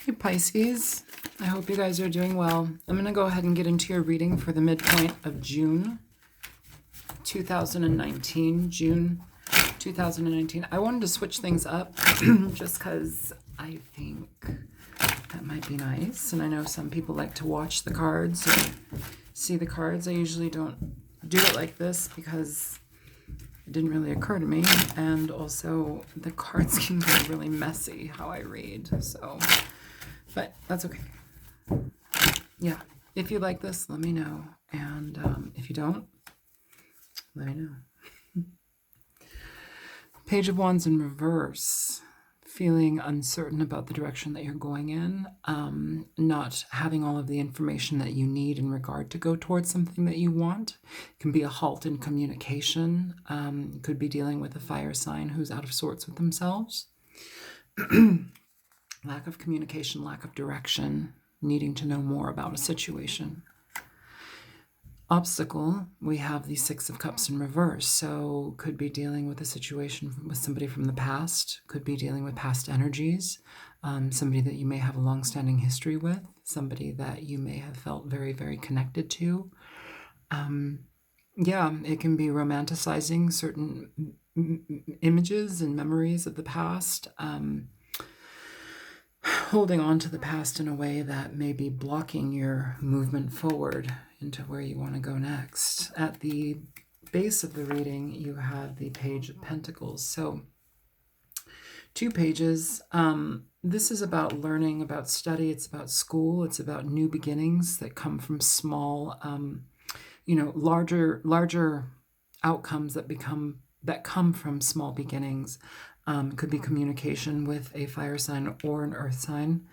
Hey Pisces, I hope you guys are doing well. I'm going to go ahead and get into your reading for the midpoint of June 2019. June 2019. I wanted to switch things up just because I think that might be nice. And I know some people like to watch the cards or see the cards. I usually don't do it like this because it didn't really occur to me. And also the cards can get really messy how I read. So... but that's okay. Yeah, if you like this, let me know. And if you don't, let me know. Page of Wands in reverse. Feeling uncertain about the direction that you're going in. Not having all of the information that you need in regard to go towards something that you want. It can be a halt in communication. Could be dealing with a fire sign who's out of sorts with themselves. Lack of communication, lack of direction, needing to know more about a situation. Obstacle, we have the Six of Cups in reverse. So could be dealing with a situation with somebody from the past, could be dealing with past energies, somebody that you may have a long-standing history with, somebody that you may have felt very, very connected to. Yeah, it can be romanticizing certain images and memories of the past. Holding on to the past in a way that may be blocking your movement forward into where you want to go next. At the base of the reading, you have the Page of Pentacles. So 2 pages. This is about learning, about study. It's about school. It's about new beginnings that come from small, larger outcomes that come from small beginnings. Could be communication with a fire sign or an earth sign.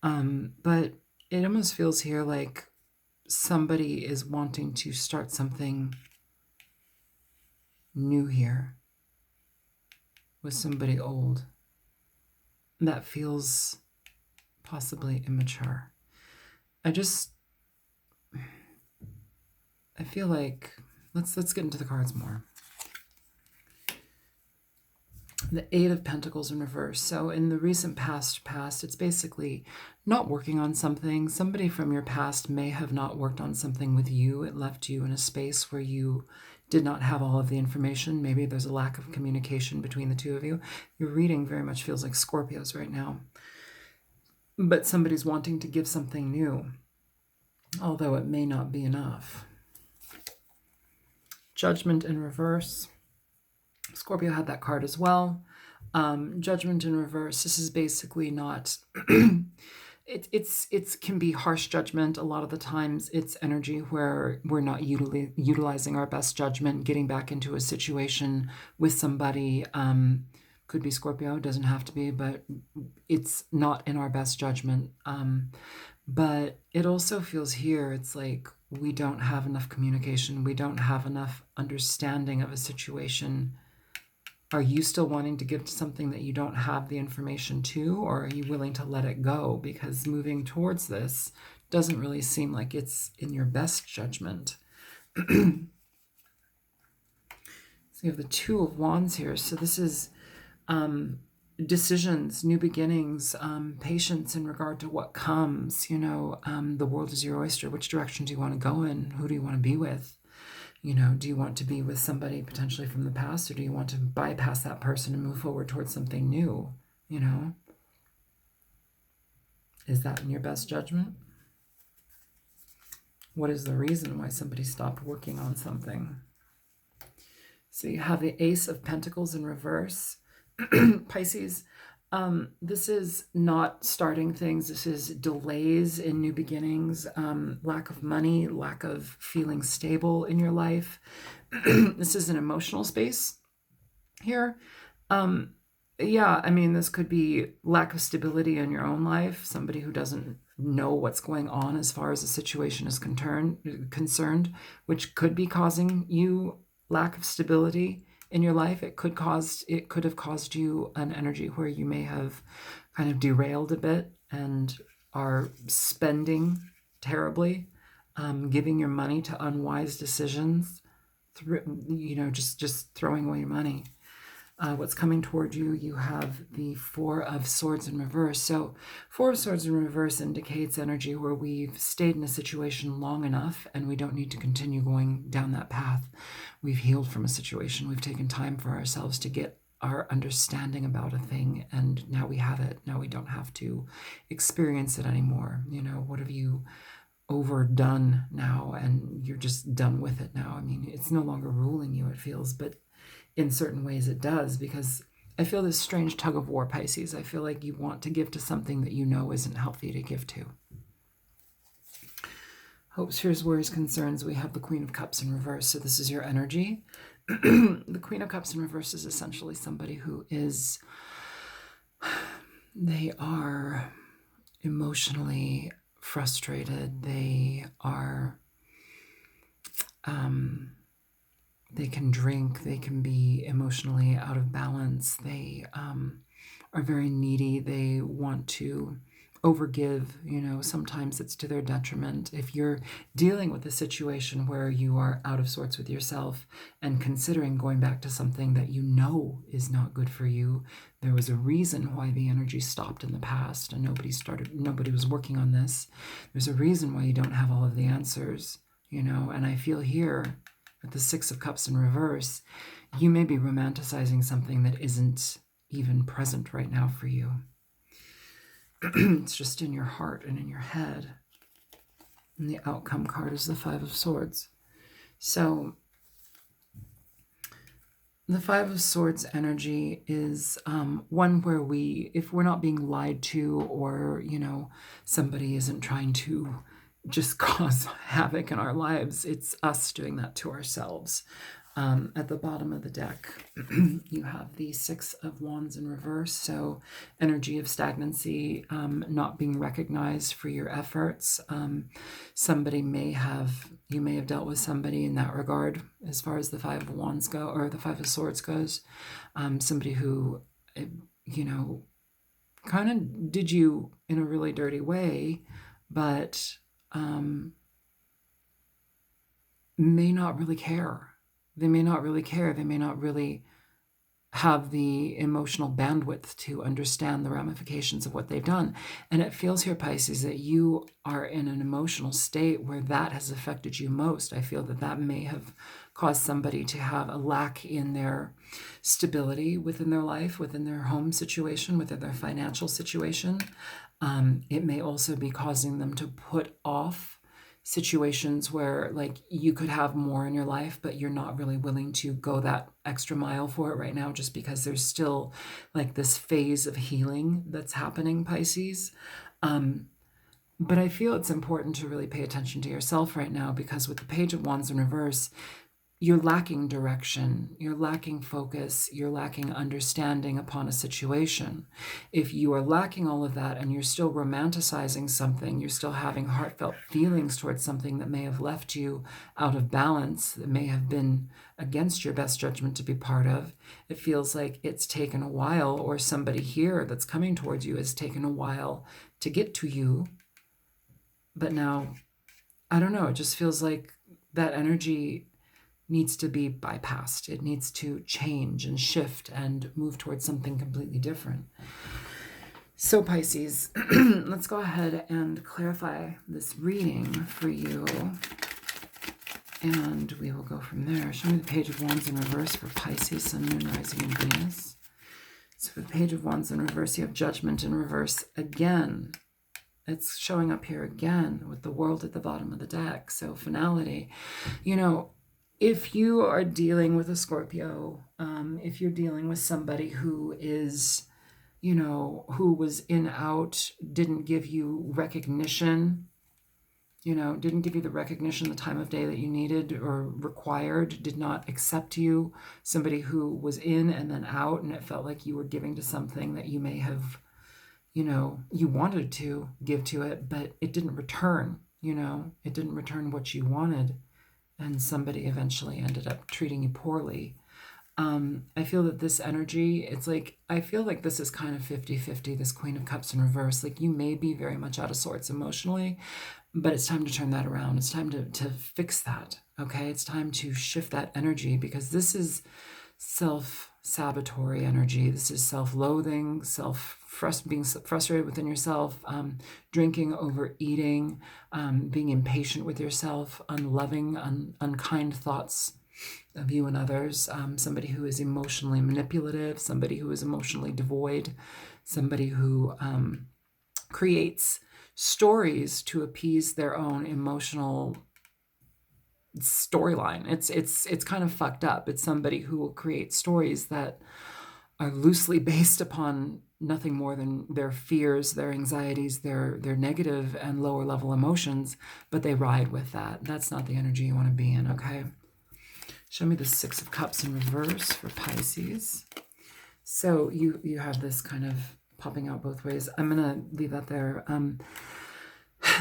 But it almost feels here like somebody is wanting to start something new here with somebody old. That feels possibly immature. I feel like, let's get into the cards more. The Eight of Pentacles in reverse. So in the recent past, it's basically not working on something. Somebody from your past may have not worked on something with you. It left you in a space where you did not have all of the information. Maybe there's a lack of communication between the two of you. Your reading very much feels like Scorpios right now. But somebody's wanting to give something new, although it may not be enough. Judgment in reverse. Scorpio had that card as well. Judgment in reverse. This is basically not... it can be harsh judgment. A lot of the times it's energy where we're not utilizing our best judgment, getting back into a situation with somebody. Could be Scorpio, doesn't have to be, but it's not in our best judgment. But it also feels here, it's like we don't have enough communication. We don't have enough understanding of a situation. Are you still wanting to give something that you don't have the information to, or are you willing to let it go? Because moving towards this doesn't really seem like it's in your best judgment. So you have the Two of Wands here. So this is decisions, new beginnings, patience in regard to what comes. The world is your oyster. Which direction do you want to go in? Who do you want to be with? Do you want to be with somebody potentially from the past, or do you want to bypass that person and move forward towards something new? Is that in your best judgment? What is the reason why somebody stopped working on something? So you have the Ace of Pentacles in reverse. Pisces, this is not starting things. This is delays in new beginnings, lack of money, lack of feeling stable in your life. This is an emotional space here. This could be lack of stability in your own life, somebody who doesn't know what's going on as far as the situation is concerned, which could be causing you lack of stability in your life. It could have caused you an energy where you may have kind of derailed a bit and are spending terribly, giving your money to unwise decisions, just throwing away your money. What's coming toward you, you have the Four of Swords in reverse. So Four of Swords in reverse indicates energy where we've stayed in a situation long enough and we don't need to continue going down that path. We've healed from a situation. We've taken time for ourselves to get our understanding about a thing, and now we have it. Now we don't have to experience it anymore. What have you overdone now, and you're just done with it now? I mean, it's no longer ruling you, it feels, but in certain ways it does, because I feel this strange tug of war, Pisces. I feel like you want to give to something that you know isn't healthy to give to. Hopes, fears, worries, concerns. We have the Queen of Cups in reverse. So this is your energy. The Queen of Cups in reverse is essentially somebody who is, they are emotionally frustrated. They are, they can drink. They can be emotionally out of balance. They are very needy. They want to overgive. Sometimes it's to their detriment. If you're dealing with a situation where you are out of sorts with yourself and considering going back to something that you know is not good for you, there was a reason why the energy stopped in the past and nobody was working on this. There's a reason why you don't have all of the answers, and I feel here with the Six of Cups in reverse, you may be romanticizing something that isn't even present right now for you. It's just in your heart and in your head. And the outcome card is the Five of Swords. So the Five of Swords energy is one where if we're not being lied to, or, somebody isn't trying to just cause havoc in our lives, it's us doing that to ourselves. At the bottom of the deck, you have the Six of Wands in reverse. So energy of stagnancy, not being recognized for your efforts. You may have dealt with somebody in that regard as far as the Five of Wands go, or the Five of Swords goes. Somebody who, kind of did you in a really dirty way, but may not really care. They may not really care. They may not really have the emotional bandwidth to understand the ramifications of what they've done. And it feels here, Pisces, that you are in an emotional state where that has affected you most. I feel that may have caused somebody to have a lack in their stability within their life, within their home situation, within their financial situation. It may also be causing them to put off situations where, like, you could have more in your life, but you're not really willing to go that extra mile for it right now, just because there's still like this phase of healing that's happening, Pisces. But I feel it's important to really pay attention to yourself right now, because with the Page of Wands in reverse, you're lacking direction, you're lacking focus, you're lacking understanding upon a situation. If you are lacking all of that and you're still romanticizing something, you're still having heartfelt feelings towards something that may have left you out of balance, that may have been against your best judgment to be part of, it feels like it's taken a while, or somebody here that's coming towards you has taken a while to get to you. But now, I don't know, it just feels like that energy needs to be bypassed. It needs to change and shift and move towards something completely different. So Pisces, let's go ahead and clarify this reading for you. And we will go from there. Show me the Page of Wands in reverse for Pisces, Sun, Moon, Rising, and Venus. So for the Page of Wands in reverse, you have Judgment in reverse again. It's showing up here again with the World at the bottom of the deck. So finality. If you are dealing with a Scorpio, if you're dealing with somebody who is, who was in out, didn't give you recognition, didn't give you the recognition, the time of day that you needed or required, did not accept you, somebody who was in and then out, and it felt like you were giving to something that you may have, you wanted to give to it, but it didn't return, it didn't return what you wanted. And somebody eventually ended up treating you poorly. I feel that this energy, it's like, I feel like this is kind of 50-50, this Queen of Cups in reverse. Like, you may be very much out of sorts emotionally, but it's time to turn that around. It's time to fix that, okay? It's time to shift that energy, because this is self-sabotatory energy. This is self-loathing, being frustrated within yourself, drinking, overeating, being impatient with yourself, unloving, unkind thoughts of you and others, somebody who is emotionally manipulative, somebody who is emotionally devoid, somebody who creates stories to appease their own emotional storyline. It's kind of fucked up. It's somebody who will create stories that are loosely based upon nothing more than their fears, their anxieties, their negative and lower level emotions, but they ride with that. That's not the energy you want to be in, okay? Show me the Six of Cups in reverse for Pisces. So you have this kind of popping out both ways. I'm going to leave that there.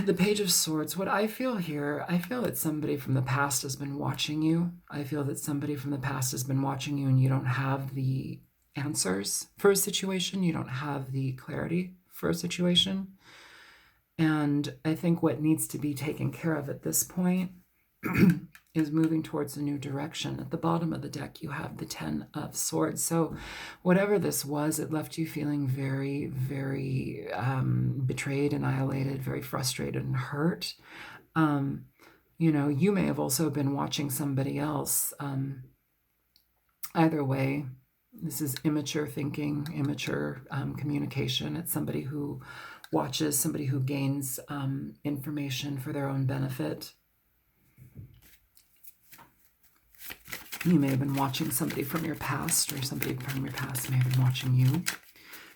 The Page of Swords, what I feel here, I feel that somebody from the past has been watching you. I feel that somebody from the past has been watching you and you don't have the answers for a situation. You don't have the clarity for a situation. And I think what needs to be taken care of at this point is moving towards a new direction. At the bottom of the deck, you have the Ten of Swords. So whatever this was, it left you feeling very, very betrayed, annihilated, very frustrated and hurt. You know, you may have also been watching somebody else. Either way, this is immature thinking, immature communication. It's somebody who watches, somebody who gains information for their own benefit. You may have been watching somebody from your past, or somebody from your past may have been watching you.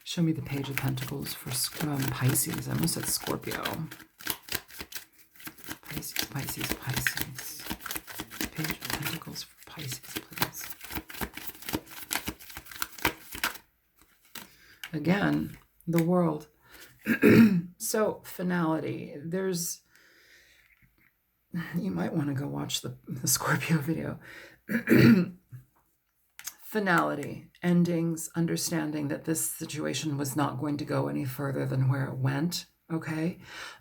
Show me the Page of Pentacles for Pisces. I almost said Scorpio. Pisces, Pisces, Pisces. Page of Pentacles for Pisces, please. Again, the World. So, finality. You might want to go watch the Scorpio video. Finality, endings, understanding that this situation was not going to go any further than where it went, okay?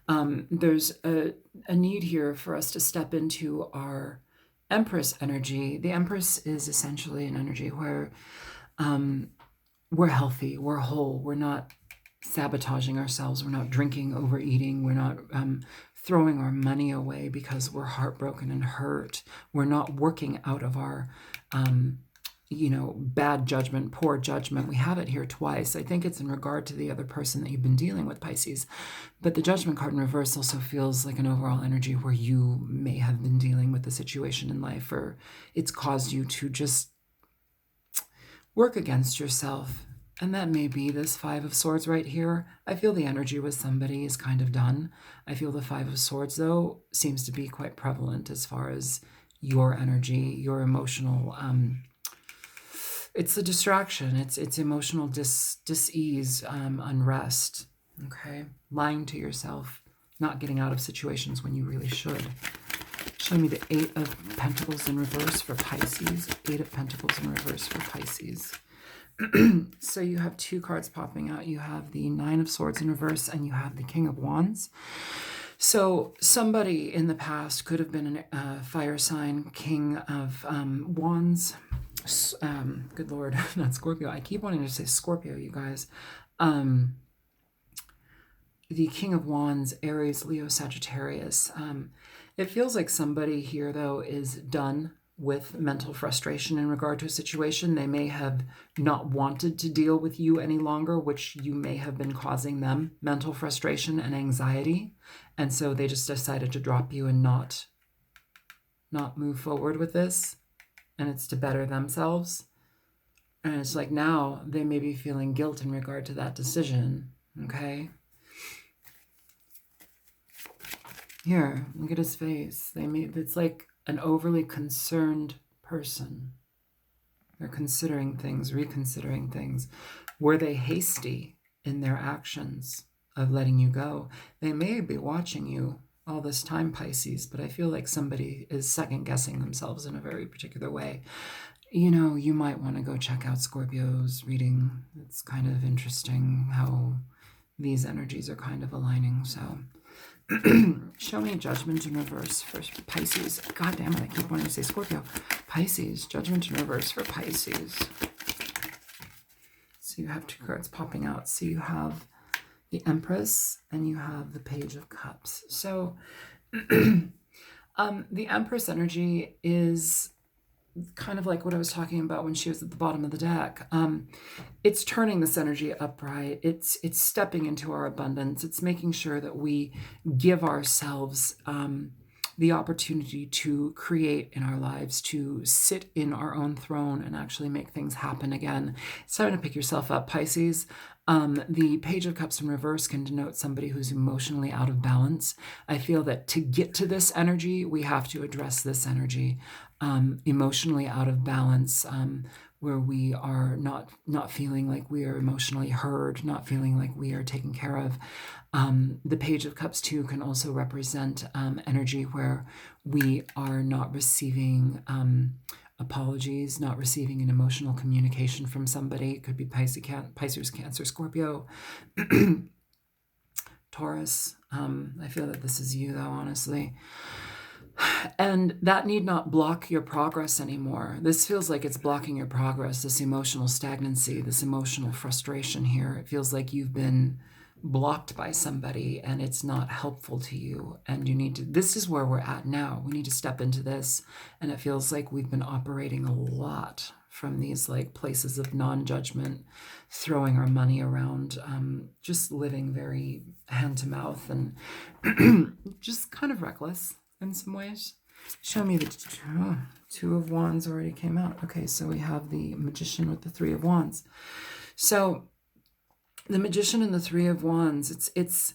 There's a need here for us to step into our Empress energy. The Empress is essentially an energy where we're healthy, we're whole, we're not sabotaging ourselves, we're not drinking, overeating, we're not throwing our money away because we're heartbroken and hurt. We're not working out of our, bad judgment, poor judgment. We have it here twice. I think it's in regard to the other person that you've been dealing with, Pisces. But the Judgment card in reverse also feels like an overall energy where you may have been dealing with a situation in life, or it's caused you to just work against yourself. And that may be this Five of Swords right here. I feel the energy with somebody is kind of done. I feel the Five of Swords, though, seems to be quite prevalent as far as your energy, your emotional, it's a distraction. It's emotional dis-ease, unrest, okay? Lying to yourself, not getting out of situations when you really should. Show me the Eight of Pentacles in reverse for Pisces. Eight of Pentacles in reverse for Pisces. So you have two cards popping out. You have the Nine of Swords in reverse and you have the King of Wands. So somebody in the past could have been a fire sign, King of Wands. Good Lord, not Scorpio. I keep wanting to say Scorpio, you guys. The King of Wands, Aries, Leo, Sagittarius. It feels like somebody here, though, is done with mental frustration in regard to a situation. They may have not wanted to deal with you any longer, which you may have been causing them mental frustration and anxiety. And so they just decided to drop you and not move forward with this. And it's to better themselves. And it's like now they may be feeling guilt in regard to that decision. Okay. Here, look at his face. It's like an overly concerned person. They're considering things, reconsidering things. Were they hasty in their actions of letting you go? They may be watching you all this time, Pisces, but I feel like somebody is second-guessing themselves in a very particular way. You know, you might want to go check out Scorpio's reading. It's kind of interesting how these energies are kind of aligning, so... Show me judgment in reverse for Pisces. God damn it, I keep wanting to say Scorpio. Pisces, judgment in reverse for Pisces. So you have two cards popping out. So you have the Empress and you have the Page of Cups. So the Empress energy is kind of like what I was talking about when she was at the bottom of the deck. It's turning this energy upright. It's stepping into our abundance. It's making sure that we give ourselves the opportunity to create in our lives, to sit in our own throne and actually make things happen again. It's time to pick yourself up, Pisces. The Page of Cups in reverse can denote somebody who's emotionally out of balance. I feel that to get to this energy, we have to address this energy. Emotionally out of balance, where we are not feeling like we are emotionally heard, not feeling like we are taken care of. The Page of Cups too can also represent energy where we are not receiving apologies, not receiving an emotional communication from somebody. It could be Pisces, Cancer, Scorpio, Taurus. I feel that this is you though, honestly. And that need not block your progress anymore. This feels like it's blocking your progress, this emotional stagnancy, this emotional frustration here. It feels like you've been blocked by somebody and it's not helpful to you. And you need to, this is where we're at now. We need to step into this. And it feels like we've been operating a lot from these like places of non-judgment, throwing our money around, just living very hand to mouth and just kind of reckless in some ways. Show me the Two of Wands already came out. Okay, so we have the Magician with the Three of Wands. So the Magician and the Three of Wands, it's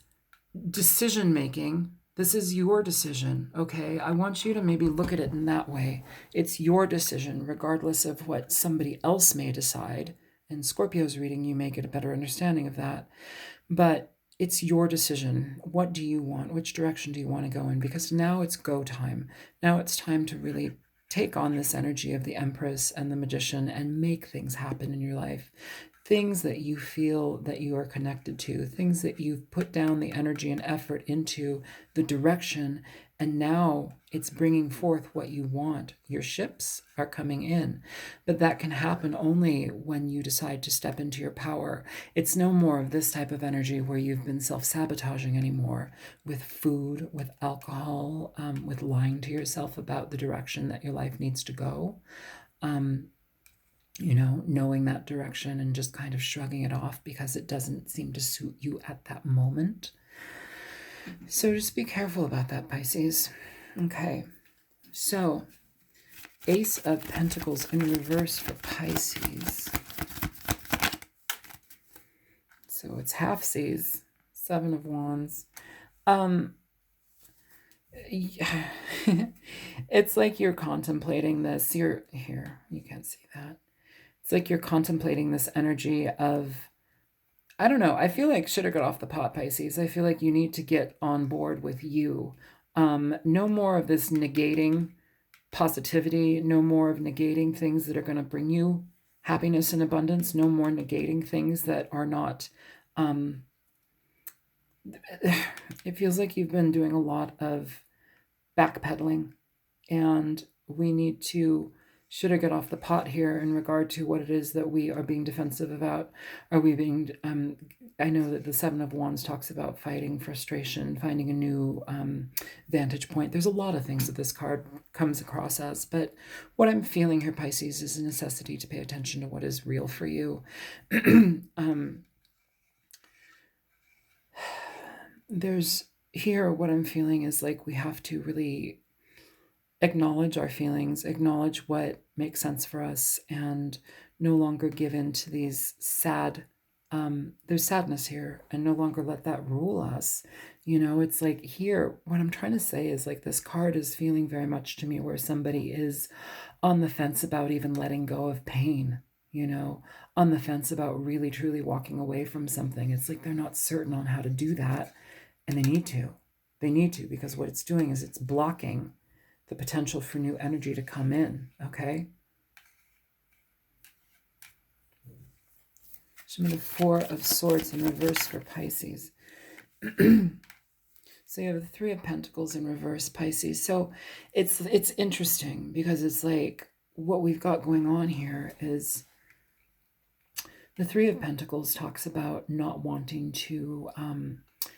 decision making. This is your decision, okay? I want you to maybe look at it in that way. It's your decision, regardless of what somebody else may decide. In Scorpio's reading, you may get a better understanding of that. But it's your decision. What do you want? Which direction do you want to go in? Because now it's go time. Now it's time to really take on this energy of the Empress and the Magician and make things happen in your life. Things that you feel that you are connected to, things that you've put down the energy and effort into, the direction, and now it's bringing forth what you want. Your ships are coming in, but that can happen only when you decide to step into your power. It's no more of this type of energy where you've been self-sabotaging anymore with food, with alcohol, with lying to yourself about the direction that your life needs to go. You know, knowing that direction and just kind of shrugging it off because it doesn't seem to suit you at that moment. So just be careful about that, Pisces. Okay, so Ace of Pentacles in reverse for Pisces. So it's half-seas, Seven of Wands. It's like you're contemplating this. You're here, you can't see that. It's like you're contemplating this energy of, I don't know, I feel like should have got off the pot, Pisces. I feel like you need to get on board with you. No more of this negating positivity, no more of negating things that are going to bring you happiness and abundance, no more negating things that are not, it feels like you've been doing a lot of backpedaling, and we need to should I get off the pot here in regard to what it is that we are being defensive about? Are we being, I know that the Seven of Wands talks about fighting frustration, finding a new vantage point. There's a lot of things that this card comes across as, but what I'm feeling here, Pisces, is a necessity to pay attention to what is real for you. There's here, what I'm feeling is like we have to really acknowledge our feelings, acknowledge what makes sense for us, and no longer give in to these sad, there's sadness here, and no longer let that rule us. You know, it's like here, what I'm trying to say is like this card is feeling very much to me where somebody is on the fence about even letting go of pain, you know, on the fence about really, truly walking away from something. It's like they're not certain on how to do that, and they need to. They need to, because what it's doing is it's blocking the potential for new energy to come in, okay? Show me the Four of Swords in reverse for Pisces. So you have the Three of Pentacles in reverse, Pisces. So it's interesting because it's like what we've got going on here is the Three of Pentacles talks about not wanting to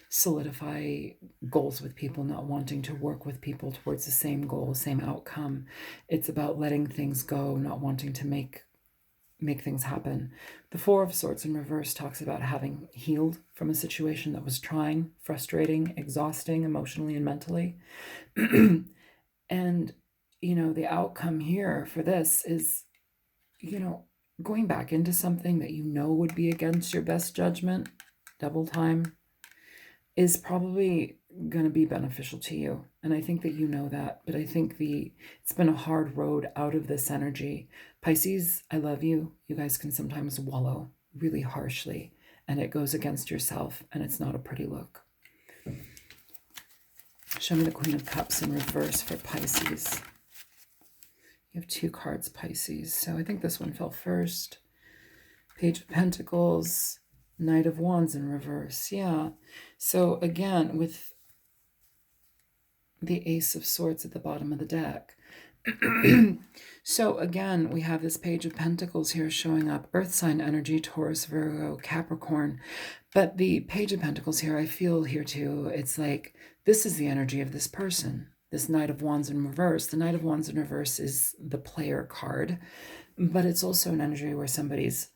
solidify goals with people, not wanting to work with people towards the same goal, same outcome. It's about letting things go, not wanting to make things happen. The Four of Swords in reverse talks about having healed from a situation that was trying, frustrating, exhausting emotionally and mentally. And, the outcome here for this is, going back into something that would be against your best judgment, double time, is probably going to be beneficial to you. And I think that you know that, but I think it's been a hard road out of this energy. Pisces, I love you. You guys can sometimes wallow really harshly, and it goes against yourself, and it's not a pretty look. Show me the Queen of Cups in reverse for Pisces. You have 2 cards, Pisces. So I think this one fell first. Page of Pentacles, Knight of Wands in reverse. Yeah. So again, with the Ace of Swords at the bottom of the deck. So again, we have this Page of Pentacles here showing up. Earth sign energy, Taurus, Virgo, Capricorn. But the Page of Pentacles here, I feel here too, it's like this is the energy of this person. This Knight of Wands in reverse. The Knight of Wands in reverse is the player card, but it's also an energy where somebody's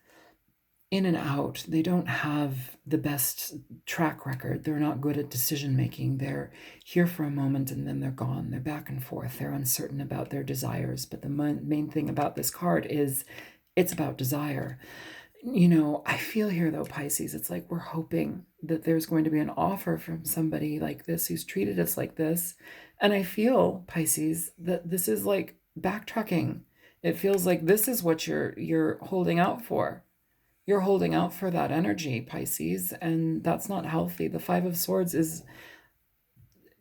in and out. They don't have the best track record. They're not good at decision making. They're here for a moment and then they're gone. They're back and forth. They're uncertain about their desires. But the main thing about this card is it's about desire. I feel here though, Pisces, it's like we're hoping that there's going to be an offer from somebody like this who's treated us like this. And I feel, Pisces, that this is like backtracking. It feels like this is what you're holding out for. You're holding out for that energy, Pisces, and that's not healthy. The Five of Swords is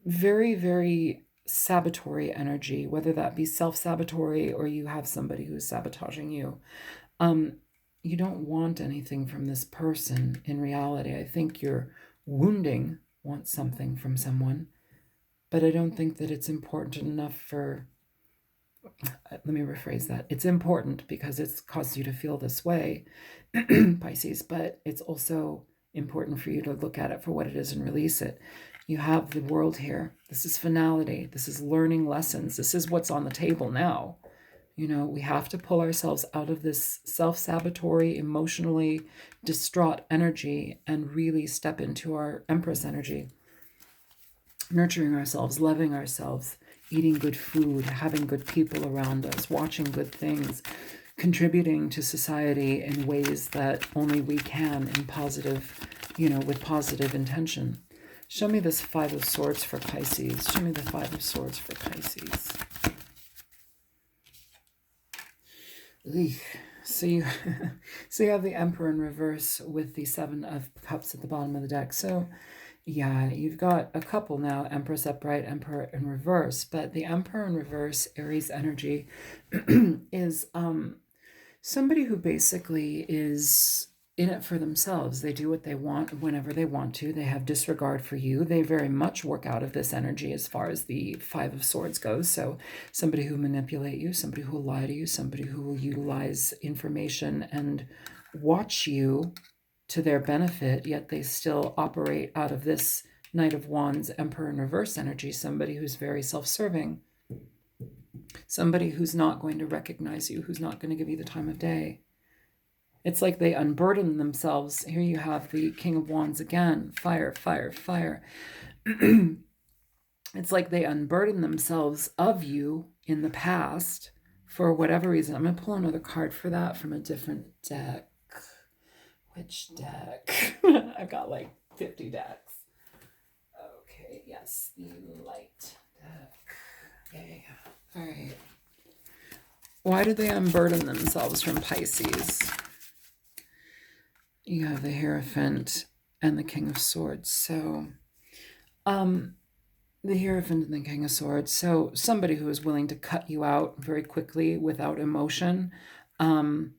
very, very sabotatory energy, whether that be self-sabotatory or you have somebody who's sabotaging you. You don't want anything from this person in reality. I think you're want something from someone, but I don't think that it's important enough for, let me rephrase that. It's important because it's caused you to feel this way, Pisces, but it's also important for you to look at it for what it is and release it. You have the World here. This is finality. This is learning lessons. This is what's on the table now. We have to pull ourselves out of this self-sabotatory, emotionally distraught energy and really step into our Empress energy. Nurturing ourselves, loving ourselves, eating good food, having good people around us, watching good things, contributing to society in ways that only we can in positive, with positive intention. Show me this Five of Swords for Pisces. Show me the Five of Swords for Pisces. So you have the Emperor in reverse with the Seven of Cups at the bottom of the deck. So yeah, you've got a couple now, Empress upright, Emperor in reverse. But the Emperor in reverse, Aries energy, is somebody who basically is in it for themselves. They do what they want whenever they want to. They have disregard for you. They very much work out of this energy as far as the Five of Swords goes. So somebody who manipulate you, somebody who will lie to you, somebody who will utilize information and watch you to their benefit, yet they still operate out of this Knight of Wands, Emperor in reverse energy, somebody who's very self-serving, somebody who's not going to recognize you, who's not going to give you the time of day. It's like they unburden themselves. Here you have the King of Wands again. Fire, fire, fire. It's like they unburden themselves of you in the past for whatever reason. I'm going to pull another card for that from a different deck. Which deck? I've got like 50 decks. Okay, yes, the light deck. Okay, all right. Why do they unburden themselves from Pisces? You have the Hierophant and the King of Swords. So, the Hierophant and the King of Swords. So, somebody who is willing to cut you out very quickly without emotion. And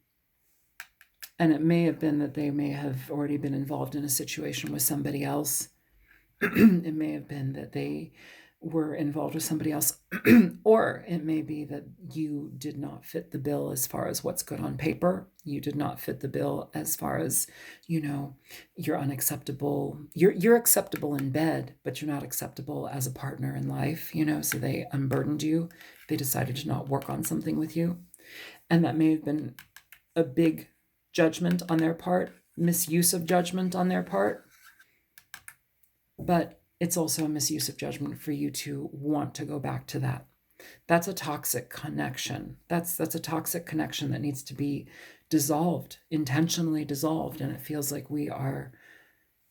it may have been that they may have already been involved in a situation with somebody else. It may have been that they were involved with somebody else, or it may be that you did not fit the bill as far as what's good on paper. You did not fit the bill as far as, you're unacceptable. You're acceptable in bed, but you're not acceptable as a partner in life, so they unburdened you. They decided to not work on something with you. And that may have been a big judgment on their part, misuse of judgment on their part. But it's also a misuse of judgment for you to want to go back to that. That's a toxic connection. That's a toxic connection that needs to be dissolved, intentionally dissolved. And it feels like we are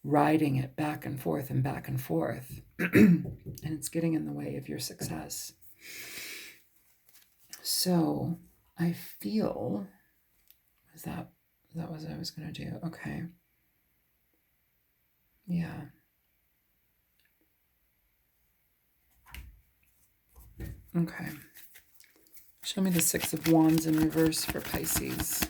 riding it back and forth and back and forth. And it's getting in the way of your success. So I feel, is that what I was going to do? Okay. Yeah. Okay. Show me the Six of Wands in reverse for Pisces.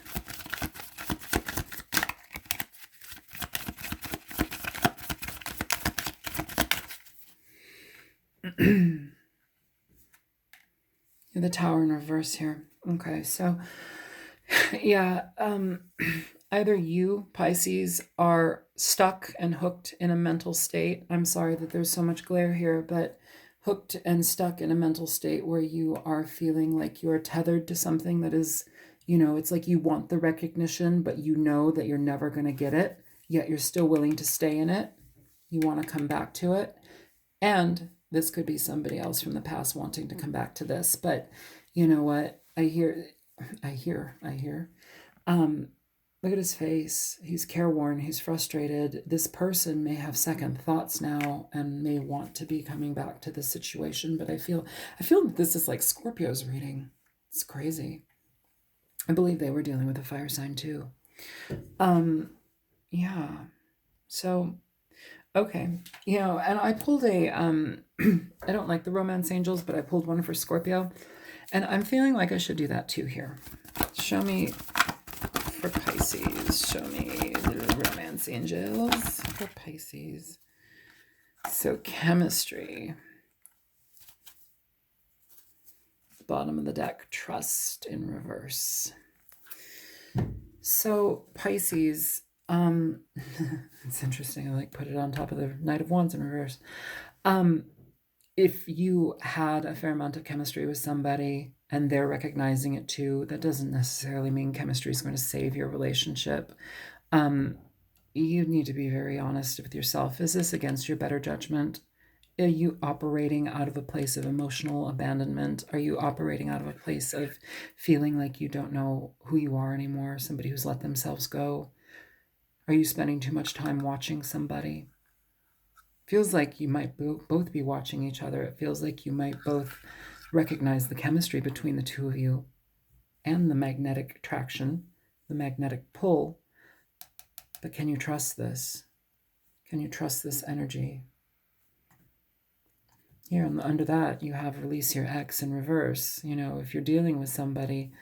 The Tower in reverse here. Okay, so yeah, either you, Pisces, are stuck and hooked in a mental state. I'm sorry that there's so much glare here, but hooked and stuck in a mental state where you are feeling like you're tethered to something that is, it's like you want the recognition, but you know that you're never going to get it, yet you're still willing to stay in it. You want to come back to it. And this could be somebody else from the past wanting to come back to this. But you know what? I hear. Look at his face. He's careworn. He's frustrated. This person may have second thoughts now and may want to be coming back to this situation. But I feel that this is like Scorpio's reading. It's crazy. I believe they were dealing with a fire sign too. Yeah. So, okay. And I pulled a, I don't like the romance angels, but I pulled one for Scorpio. And I'm feeling like I should do that too here. Show me for Pisces. Show me the romance angels for Pisces. So chemistry. Bottom of the deck, trust in reverse. So Pisces, it's interesting. I put it on top of the Knight of Wands in reverse. If you had a fair amount of chemistry with somebody and they're recognizing it too, that doesn't necessarily mean chemistry is going to save your relationship. You need to be very honest with yourself. Is this against your better judgment? Are you operating out of a place of emotional abandonment? Are you operating out of a place of feeling like you don't know who you are anymore, somebody who's let themselves go? Are you spending too much time watching somebody? Feels like you might both be watching each other. It feels like you might both recognize the chemistry between the two of you and the magnetic attraction, the magnetic pull. But can you trust this? Can you trust this energy? Here under that, you have release your ex in reverse. If you're dealing with somebody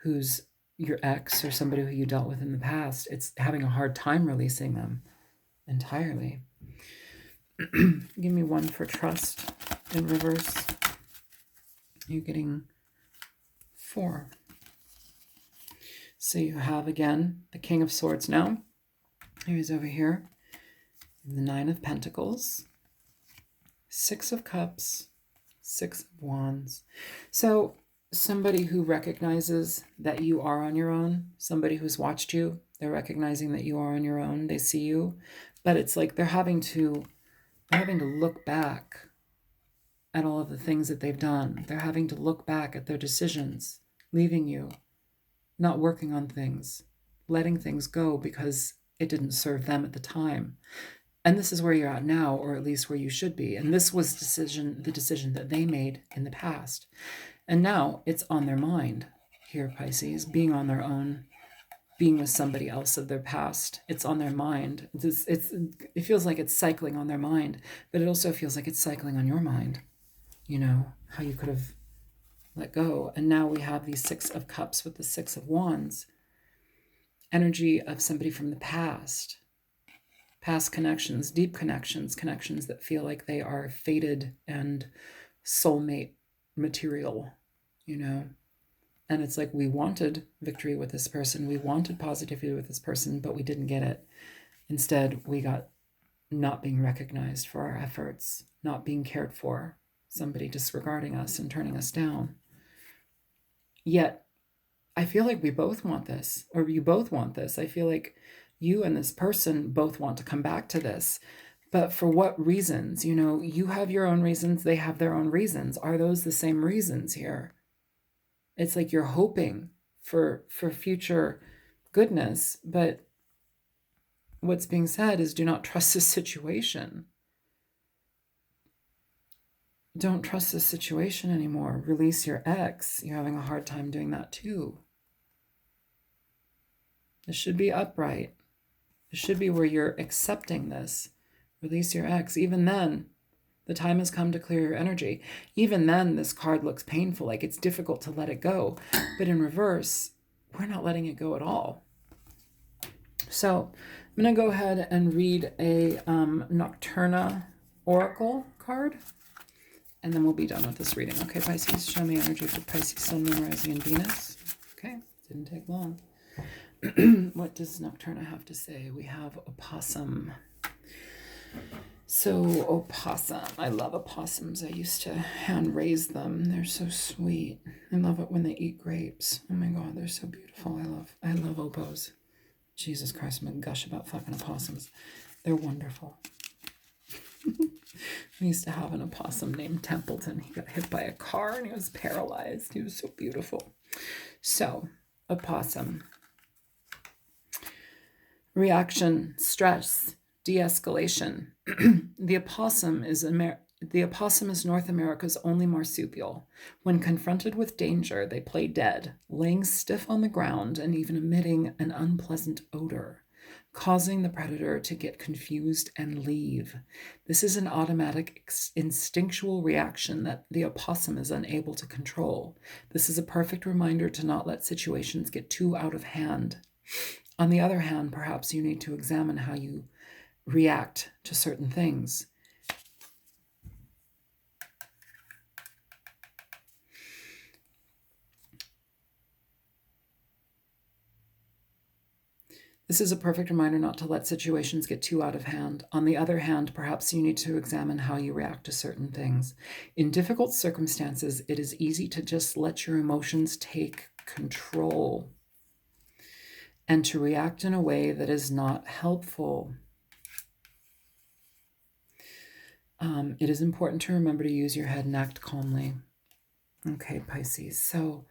who's your ex or somebody who you dealt with in the past, it's having a hard time releasing them entirely. Give me one for trust in reverse. You're getting 4. So you have, again, the King of Swords now. Here's over here. The 9 of Pentacles. 6 of Cups. 6 of Wands. So somebody who recognizes that you are on your own. Somebody who's watched you. They're recognizing that you are on your own. They see you. But it's like they're having to look back at all of the things that they've done. They're having to look back at their decisions, leaving you, not working on things, letting things go because it didn't serve them at the time. And this is where you're at now, or at least where you should be. And this was the decision that they made in the past. And now it's on their mind here, Pisces, being on their own, being with somebody else of their past. It's on their mind. It feels like it's cycling on their mind, but it also feels like it's cycling on your mind. How you could have let go. And now we have these 6 of Cups with the 6 of Wands. Energy of somebody from the past past connections, deep connections, connections that feel like they are fated and soulmate material, you know. And it's like, we wanted victory with this person, we wanted positivity with this person, but we didn't get it. Instead, we got not being recognized for our efforts, not being cared for, somebody disregarding us and turning us down. Yet, I feel like we both want this, or you both want this. I feel like you and this person both want to come back to this. But for what reasons? You know, you have your own reasons, they have their own reasons. Are those the same reasons here? It's like you're hoping for future goodness, but what's being said is, do not trust this situation. Don't trust this situation anymore. Release your ex. You're having a hard time doing that too. This should be upright. This should be where you're accepting this. Release your ex. Even then, the time has come to clear your energy. Even then, this card looks painful, like it's difficult to let it go. But in reverse, we're not letting it go at all. So I'm going to go ahead and read a Nocturna Oracle card, and then we'll be done with this reading. Okay, Pisces, show me energy for Pisces, Sun, Moon, Rising, and Venus. Okay, didn't take long. What does Nocturna have to say? We have opossum. So opossum, I love opossums. I used to hand raise them. They're so sweet. I love it when they eat grapes. Oh my God, they're so beautiful. I love opos. Jesus Christ, I'm gonna gush about fucking opossums. They're wonderful. We used to have an opossum named Templeton. He got hit by a car and he was paralyzed. He was so beautiful. So, opossum. Reaction, stress, de-escalation. The opossum is North America's only marsupial. When confronted with danger, they play dead, laying stiff on the ground and even emitting an unpleasant odor, causing the predator to get confused and leave. This is an automatic instinctual reaction that the opossum is unable to control. This is a perfect reminder to not let situations get too out of hand. On the other hand, perhaps you need to examine how you react to certain things. This is a perfect reminder not to let situations get too out of hand. On the other hand, perhaps you need to examine how you react to certain things. In difficult circumstances, it is easy to just let your emotions take control and to react in a way that is not helpful. It is important to remember to use your head and act calmly. Okay, Pisces. So,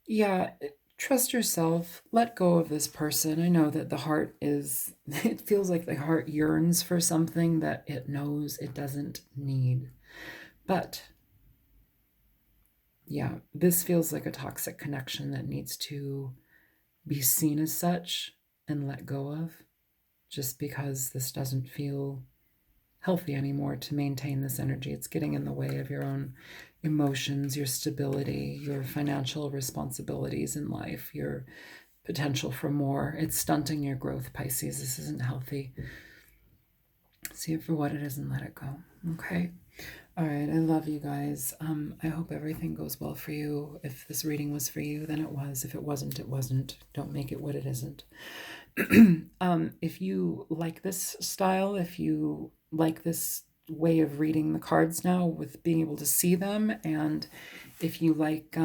yeah, trust yourself. Let go of this person. I know that the heart it feels like the heart yearns for something that it knows it doesn't need. But, yeah, this feels like a toxic connection that needs to be seen as such and let go of, just because this doesn't feel healthy anymore to maintain this energy. It's getting in the way of your own emotions, your stability, your financial responsibilities in life, your potential for more. It's stunting your growth, Pisces. This isn't healthy. See it for what it is and let it go. Okay. All right. I love you guys. I hope everything goes well for you. If this reading was for you, then it was. If it wasn't, it wasn't. Don't make it what it isn't. If you like this style, if you like this way of reading the cards now with being able to see them, and if you like,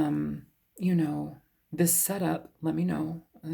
this setup, let me know.